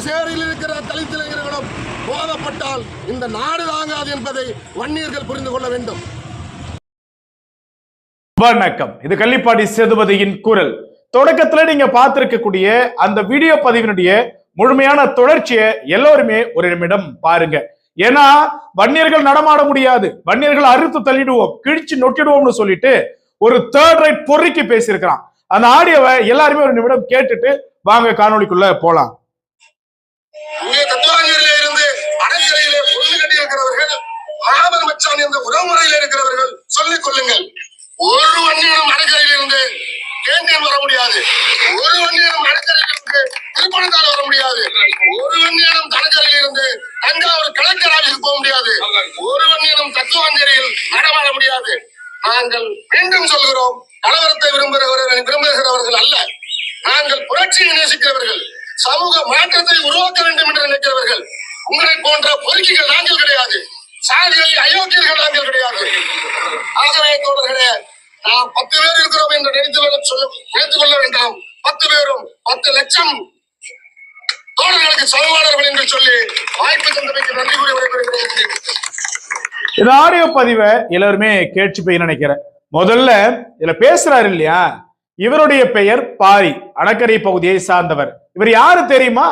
சேரியில் இருக்கிற தலித் இளைஞர்களும் போதப்பட்டால் இந்த நாடு தாங்காது என்பதை வன்னியர்கள் புரிந்து கொள்ள வேண்டும். வணக்கம், இது கள்ளிப்பாடி சேதுபதியின் குரல். தொடக்கத்துல நீங்க பார்த்திருக்கக்கூடிய அந்த வீடியோ பதிவினுடைய முழுமையான தொடர்ச்சியை எல்லோருமே ஒரு நிமிடம் பாருங்க. ஏன்னா வன்னியர்கள் நடமாட முடியாது, வன்னியர்கள் அறுத்து தள்ளிடுவோம், கிழிச்சு நொட்டிடுவோம்னு சொல்லிட்டு ஒரு தேர்ட் ரைட் பொறுக்கி பேசியிருக்கிறான். அந்த ஆடியோவை எல்லாருமே ஒரு நிமிடம் கேட்டுட்டு வாங்க காணொலிக்குள்ள போலாம். இருந்து அணைக்கரையிலே பொண்ணு கட்டியிருக்கிறவர்கள், மாமன் மச்சான் என்ற உறவுமுறையில் இருக்கிறவர்கள் சொல்லிக் கொள்ளுங்கள். ஒரு வன்னியனும் அணைக்கரையிலிருந்து கேண்டீன் வர முடியாது, ஒரு வன்னியனும் அணைக்கரையிலிருந்து திருப்பணத்தால் வர முடியாது, ஒரு வன்னியனும் தனக்கரையிலிருந்து தஞ்சாவூர் கலெக்டர் ஆஃபீஸுக்கு போக முடியாது, ஒரு வன்னியனும் தத்துவாஞ்சேரியில் நடமாட முடியாது. நாங்கள் மீண்டும் சொல்கிறோம், கலவரத்தை விரும்புகிறவர்கள் அல்ல, நாங்கள் புரட்சியை நேசிக்கிறவர்கள், சமூக மாற்றத்தை உருவாக்க வேண்டும் என்று நினைக்கிறவர்கள். உங்களை போன்ற பொறுக்கிகள் நாங்கள் கிடையாது, சாதிகளை அயோக்கியர்கள் நாங்கள் கிடையாது. ஆகவே தோழர்களே, நாம் 10 பேர் இருக்கிறோம் என்று நினைத்துக் கொள்ள வேண்டாம். 10 பேரும் 10 லட்சம் தோழர்களுக்கு சமமானவர்கள் என்று சொல்லி வாய்ப்பு தந்தமைக்கு நன்றி கூறி விடைபெறுகிறேன். இந்த ஆடியோ பதிவை எல்லாருமே கேட்டு போய் நினைக்கிறேன். முதல்ல இதுல பேசுறாரு இல்லையா, இவருடைய பெயர் பாரி, அணக்கரை பகுதியை சார்ந்தவர். இவர் யாரு தெரியுமா?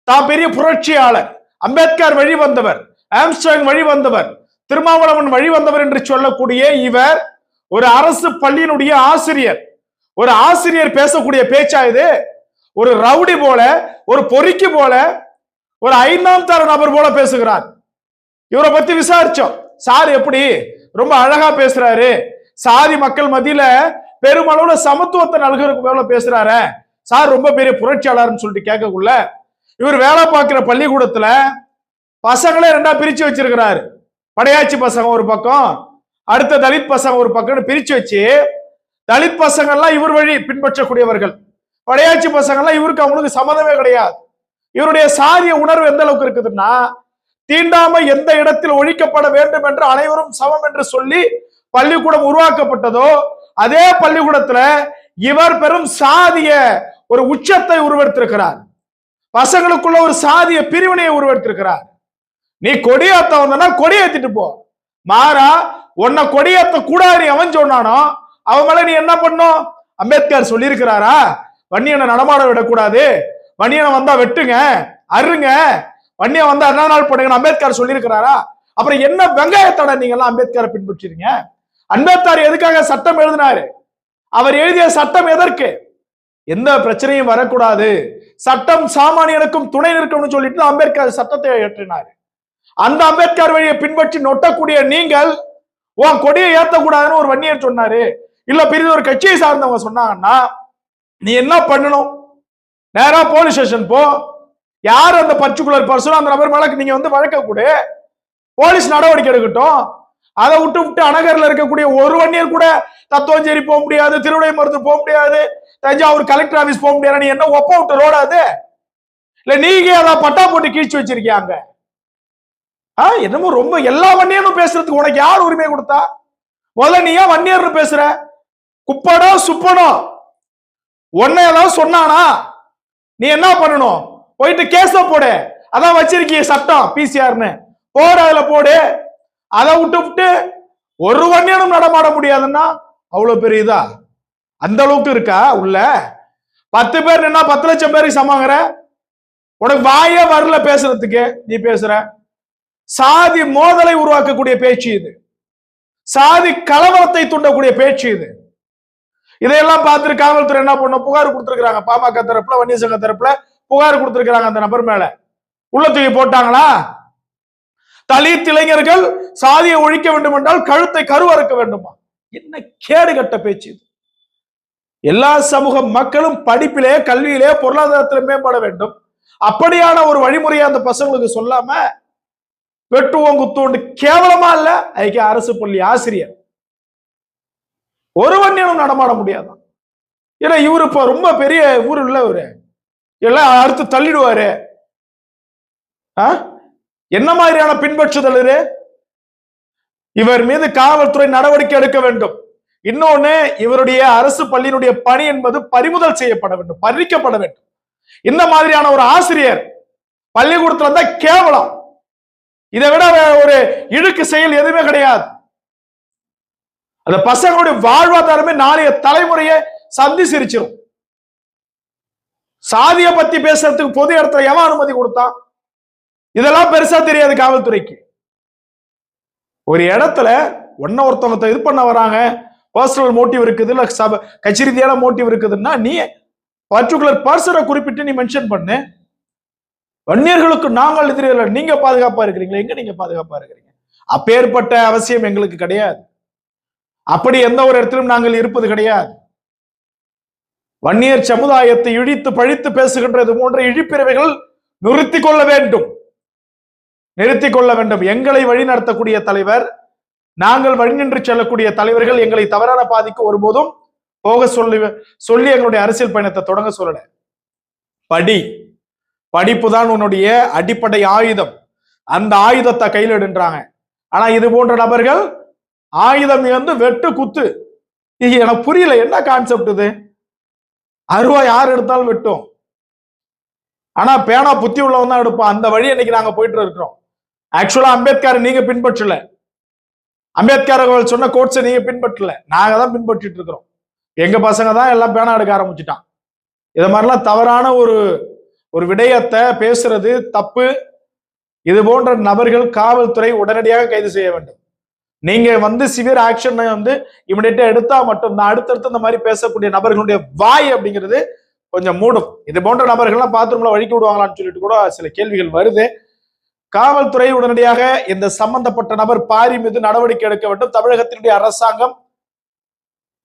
தான் பெரிய புரட்சியாளர், அம்பேத்கர் வழி வந்தவர், ஆம்ஸ்ட்ராங் வழி வந்தவர், திருமாவளவன் வழி வந்தவர் என்று சொல்லக்கூடிய இவர் ஒரு அரசு பள்ளியினுடைய ஆசிரியர். ஒரு ஆசிரியர் பேசக்கூடிய பேச்சா இது? ஒரு ரவுடி போல, ஒரு பொறுக்கி போல, ஒரு 5ஆம் தர நபர் போல பேசுகிறார். இவரை பத்தி விசாரிச்சோம். சார் எப்படி ரொம்ப அழகா பேசுறாரு, சாதி மக்கள் மத்தியில பெருமளவுல சமத்துவத்தை நல்கிற பேசுறாரு சார், ரொம்ப பெரிய புரட்சியாளர்னு சொல்லிட்டு கேட்கக்குள்ள இவர் வேலை பார்க்கிற பள்ளிக்கூடத்துல பசங்களே 2ஆ பிரிச்சு வச்சிருக்கிறாரு. படையாச்சி பசங்க ஒரு பக்கம், அடுத்த தலித் பசங்க ஒரு பக்கம் பிரிச்சு வச்சு, தலித் பசங்க எல்லாம் இவர் வழி பின்பற்றக்கூடியவர்கள், படையாச்சி பசங்க எல்லாம் இவருக்கு அவங்களுக்கு சம்மதமே கிடையாது. இவருடைய சாதிய உணர்வு எந்த அளவுக்கு இருக்குதுன்னா, தீண்டாமை எந்த இடத்தில் ஒழிக்கப்பட வேண்டும் என்று அனைவரும் சமம் என்று சொல்லி பள்ளிக்கூடம் உருவாக்கப்பட்டதோ அதே பள்ளிக்கூடத்துல இவர் பெரும் சாதிய ஒரு உச்சத்தை உருவெடுத்திருக்கிறார். பசங்களுக்குள்ள ஒரு சாதிய பிரிவினையை உருவெடுத்திருக்கிறார். நீ கொடியாத்த வந்தனா கொடியேத்திட்டு போ, மாறா உன்னை கொடியாத்த கூடாது அவன் சொன்னானோ அவன் மேல நீ என்ன பண்ணும்? அம்பேத்கர் சொல்லியிருக்கிறாரா வன்னியனை நடமாட விடக்கூடாது, வன்னியனை வந்தா வெட்டுங்க, அருங்க, வன்னியன் வந்தா என்ன நாள் பண்ணுங்க அம்பேத்கர் சொல்லியிருக்கிறாரா? அப்புறம் என்ன வெங்காயத்தோட நீங்க எல்லாம் அம்பேத்கரை பின்பற்றுறீங்க? அம்பேத்கர் எதுக்காக சட்டம் எழுதினாரு? அவர் எழுதிய சட்டம் எதற்கு? எந்த பிரச்சனையும் வரக்கூடாது, சட்டம் சாமானியனுக்கும் துணை நிற்கும்னு சொல்லிட்டு அம்பேத்கர் சட்டத்தை ஏற்றினார். அந்த அம்பேத்கர் வழியை பின்பற்றி நொட்டக்கூடிய நீங்கள் உன் கொடியை ஏத்தக்கூடாதுன்னு ஒரு வன்னியர் சொன்னாரு, இல்ல பெரிய ஒரு கட்சியை சார்ந்தவங்க சொன்னாங்கன்னா நீ என்ன பண்ணணும்? நேரா போலீஸ் ஸ்டேஷன் போ. யார் அந்த பர்டிகுலர் பர்சன், அந்த நபர் மேல நீங்க வழக்க கூட போலீஸ் நடவடிக்கை எடுக்கட்டும். அதை விட்டு அணகர்ல இருக்கக்கூடிய ஒரு வன்னியர் கூட தத்துவஞ்சேரி போக முடியாது, திருவிடை மருத்து போக முடியாது, தஞ்சாவூர் கலெக்டர் ஆபீஸ் போக முடியாது. நீ என்ன ஒப்ப விட்டு ரோடாது? இல்ல நீங்க அதான் பட்டா போட்டு கீழ்ச்சி வச்சிருக்கியாங்க? என்னமோ ரொம்ப எல்லா வன்னியரும் பேசுறதுக்கு உனக்கு யார் உரிமை கொடுத்தா? முதல்ல நீ ஏன் வன்னியர்னு பேசுற? குப்படோ சுப்பனோ உன்னை ஏதாவது சொன்னானா நீ என்ன பண்ணணும்? போயிட்டு கேஸ போடு. அதான் வச்சிருக்கிய சட்டம் பிசிஆர்னு போடு, அதுல போடு. அதை விட்டு ஒரு வன்னியனும் நடமாட முடியாதுன்னா அவ்வளவு பெரிய இதா? அந்த அளவுக்கு இருக்கா உள்ள? 10 பேர் என்ன 10 லட்சம் பேருக்கு சமாங்கிற? உனக்கு வாயே வரல பேசுறதுக்கு, நீ பேசுற. சாதி மோதலை உருவாக்கக்கூடிய பேச்சு இது, சாதி கலவரத்தை தூண்டக்கூடிய பேச்சு இது. இதையெல்லாம் பார்த்துட்டு காவல்துறை என்ன பண்ண புகார் கொடுத்திருக்காங்க. பாமக தரப்புல, வன்னியர் சங்க தரப்புல புகார் கொடுத்திருக்கிறாங்க. அந்த நபர் மேல உள்ள தூக்கி போட்டாங்களா? தலித் இளைஞர்கள் சாதியை ஒழிக்க வேண்டும் என்றால் கழுத்தை கருவறுக்க வேண்டுமா? என்ன கேடு கட்ட பேச்சு இது? எல்லா சமூக மக்களும் படிப்பிலே, கல்வியிலே, பொருளாதாரத்திலே மேம்பட வேண்டும். அப்படியான ஒரு வழிமுறையை அந்த பசங்களுக்கு சொல்லாம வெட்டுவோம் குத்துவோண்டு கேவலமா இல்ல? ஐக்கிய அரசு பள்ளி ஆசிரியர் ஒரு வன்னியனும் நடமாட முடியாதான்? ஏன்னா இவரு இப்ப ரொம்ப பெரிய ஊர் இல்ல, இவரு எல்லாம் அறுத்து தள்ளிடுவாரு. என்ன மாதிரியான பின்பற்றுதல்? இவர் மீது காவல்துறை நடவடிக்கை எடுக்க வேண்டும். இன்னொன்னு, இவருடைய அரசு பள்ளியினுடைய பணி என்பது பறிமுதல் செய்யப்பட வேண்டும், பறிக்கப்பட வேண்டும். இந்த மாதிரியான ஒரு ஆசிரியர் பள்ளிக்கூடத்துல இருந்தா கேவலம். இதை விட ஒரு இழுக்கு செயல் எதுவுமே கிடையாது. அந்த பசங்களுடைய வாழ்வாதாரமே நாளைய தலைமுறையை சந்தி சிரிச்சிடும். சாதியை பத்தி பேசுறதுக்கு பொது இடத்துல எவன் அனுமதி கொடுத்தான்? இதெல்லாம் பெருசா தெரியாது காவல்துறைக்கு. ஒரு இடத்துல ஒருத்தவங்க இது பண்ண வராங்க, பர்சனல் மோட்டிவ் இருக்குது, இல்ல கட்சி ரீதியான மோட்டிவ் இருக்குதுன்னா நீ பர்டிகுலர் பர்சனை குறிப்பிட்டு நீ மென்ஷன் பண்ணு. வன்னியர்களுக்கு நாங்கள் எதிரில்லை, நீங்க பாதுகாப்பா இருக்கிறீங்களா? எங்க நீங்க பாதுகாப்பா இருக்கிறீங்க? அப்பேற்பட்ட அவசியம் எங்களுக்கு கிடையாது. அப்படி எந்த ஒரு இடத்திலும் நாங்கள் இருப்பது கிடையாது. வன்னியர் சமுதாயத்தை இழித்து பழித்து பேசுகின்றது போன்ற இழிப்பிறவைகள் நிறுத்திக் கொள்ள வேண்டும், நிறுத்திக் கொள்ள வேண்டும். எங்களை வழிநடத்தக்கூடிய தலைவர், நாங்கள் வழிநின்று செல்லக்கூடிய தலைவர்கள் எங்களை தவறான பாதிக்கு ஒருபோதும் போக சொல்லி எங்களுடைய அரசியல் பயணத்தை தொடங்க சொல்லல. படிப்பு தான் உன்னுடைய அடிப்படை ஆயுதம். அந்த ஆயுதத்தை கையில் எடுன்றாங்க. ஆனா இது போன்ற நபர்கள் ஆயுதம் வந்து வெட்டு குத்து. எனக்கு புரியல, என்ன கான்செப்ட் இது? அருவா யார் எடுத்தாலும் வெட்டும், ஆனா பேனா புத்தி உள்ளவன் தான் எடுப்போம். அந்த வழி இன்னைக்கு நாங்க போயிட்டு இருக்கிறோம். ஆக்சுவலா அம்பேத்கர் நீங்க பின்பற்றல, அம்பேத்கர் அவர்கள் சொன்ன கோட்ஸை நீங்க பின்பற்றல, நாங்க தான் பின்பற்றிட்டு இருக்கிறோம். எங்க பசங்க தான் எல்லாம் பேனா எடுக்க ஆரம்பிச்சுட்டான். இது மாதிரிலாம் தவறான ஒரு விடயத்தை பேசுறது தப்பு. இது போன்ற நபர்கள் காவல்துறை உடனடியாக கைது செய்ய வேண்டும். நீங்க வந்து சிவியர் ஆக்ஷன் வந்து இமிடியேட்டா எடுத்தா மட்டும்தான் அடுத்தடுத்து இந்த மாதிரி பேசக்கூடிய நபர்களுடைய வாய் அப்படிங்கிறது கொஞ்சம் மூடும். இது போன்ற நபர்கள்லாம் பாத்ரூம்ல வழிக்கு விடுவாங்களான்னு சொல்லிட்டு கூட சில கேள்விகள் வருது. காவல்துறை உடனடியாக இந்த சம்பந்தப்பட்ட நபர் பாரி மீது நடவடிக்கை எடுக்க வேண்டும். தமிழகத்தினுடைய அரசாங்கம்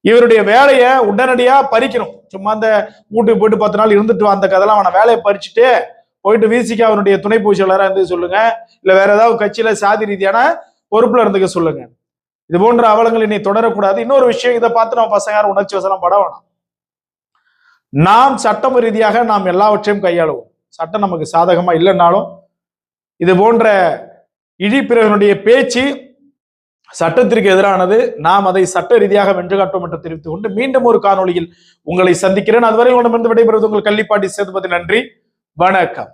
இவருடைய வேலையை உடனடியா பறிக்கணும். சும்மா அந்த வீட்டுக்கு போயிட்டு 10 நாள் இருந்துட்டு வந்த கதெல்லாம் அவனை வேலையை பறிச்சுட்டு போயிட்டு விசிக்கு அவனுடைய துணை பொதுச்செயலாளராக இருந்து சொல்லுங்க, இல்ல வேற ஏதாவது கட்சியில சாதி ரீதியான பொறுப்புல இருந்துக்க சொல்லுங்க. இது போன்ற அவலங்கள் இனி தொடரக்கூடாது. இன்னொரு விஷயம், இதை பார்த்து நம்ம பசங்க யாரும் உணர்ச்சி வசனம் பட வேணாம். நாம் சட்டம் ரீதியாக நாம் எல்லாவற்றையும் கையாளுவோம். சட்டம் நமக்கு சாதகமா இல்லைன்னாலும் இது போன்ற இழிப்பிறவனுடைய பேச்சு சட்டத்திற்கு எதிரானது. நாம் அதை சட்ட ரீதியாக வென்று காட்டும் என்று தெரிவித்துக் கொண்டு மீண்டும் ஒரு காணொளியில் உங்களை சந்திக்கிறேன். அதுவரை உங்களிடமிருந்து விடைபெறுவது உங்கள் கள்ளிப்பாட்டி சேதுபதி. நன்றி, வணக்கம்.